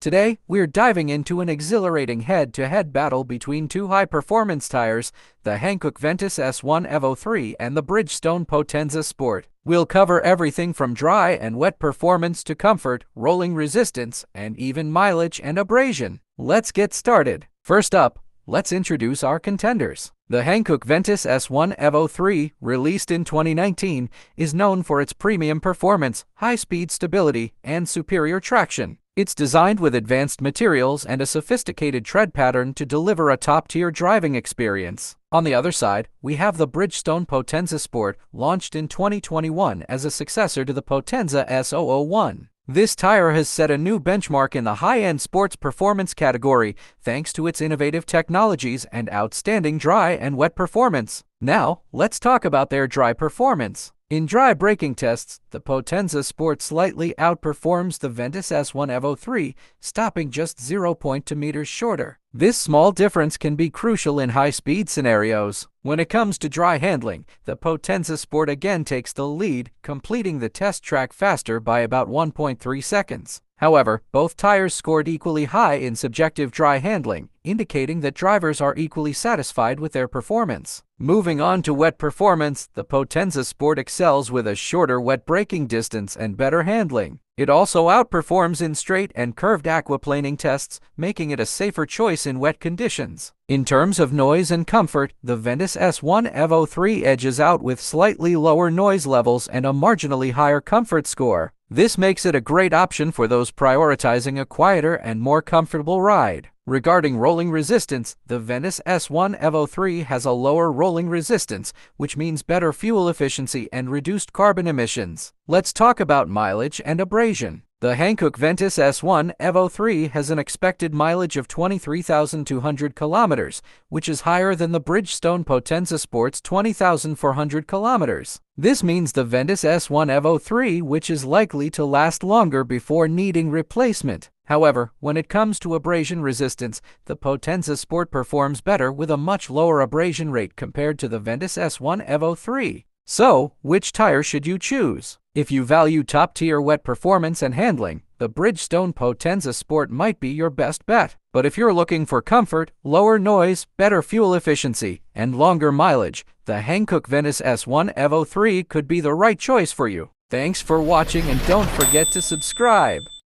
Today, we're diving into an exhilarating head-to-head battle between two high-performance tires, the Hankook Ventus S1 Evo 3 and the Bridgestone Potenza Sport. We'll cover everything from dry and wet performance to comfort, rolling resistance, and even mileage and abrasion. Let's get started. First up, let's introduce our contenders. The Hankook Ventus S1 Evo 3, released in 2019, is known for its premium performance, high-speed stability, and superior traction. It's designed with advanced materials and a sophisticated tread pattern to deliver a top-tier driving experience. On the other side, we have the Bridgestone Potenza Sport, launched in 2021 as a successor to the Potenza S1. This tire has set a new benchmark in the high-end sports performance category thanks to its innovative technologies and outstanding dry and wet performance. Now, let's talk about their dry performance. In dry braking tests, the Potenza Sport slightly outperforms the Ventus S1 Evo 3, stopping just 0.2 meters shorter. This small difference can be crucial in high-speed scenarios. When it comes to dry handling, the Potenza Sport again takes the lead, completing the test track faster by about 1.3 seconds. However, both tires scored equally high in subjective dry handling, indicating that drivers are equally satisfied with their performance. Moving on to wet performance, the Potenza Sport excels with a shorter wet braking distance and better handling. It also outperforms in straight and curved aquaplaning tests, making it a safer choice in wet conditions. In terms of noise and comfort, the Ventus S1 Evo 3 edges out with slightly lower noise levels and a marginally higher comfort score. This makes it a great option for those prioritizing a quieter and more comfortable ride. Regarding rolling resistance, the Ventus S1 Evo 3 has a lower rolling resistance, which means better fuel efficiency and reduced carbon emissions. Let's talk about mileage and abrasion. The Hankook Ventus S1 Evo 3 has an expected mileage of 23,200 kilometers, which is higher than the Bridgestone Potenza Sport's 20,400 kilometers. This means the Ventus S1 Evo 3, which is likely to last longer before needing replacement. However, when it comes to abrasion resistance, the Potenza Sport performs better with a much lower abrasion rate compared to the Ventus S1 Evo 3. So, which tire should you choose? If you value top-tier wet performance and handling, the Bridgestone Potenza Sport might be your best bet. But if you're looking for comfort, lower noise, better fuel efficiency, and longer mileage, the Hankook Ventus S1 Evo 3 could be the right choice for you. Thanks for watching and don't forget to subscribe.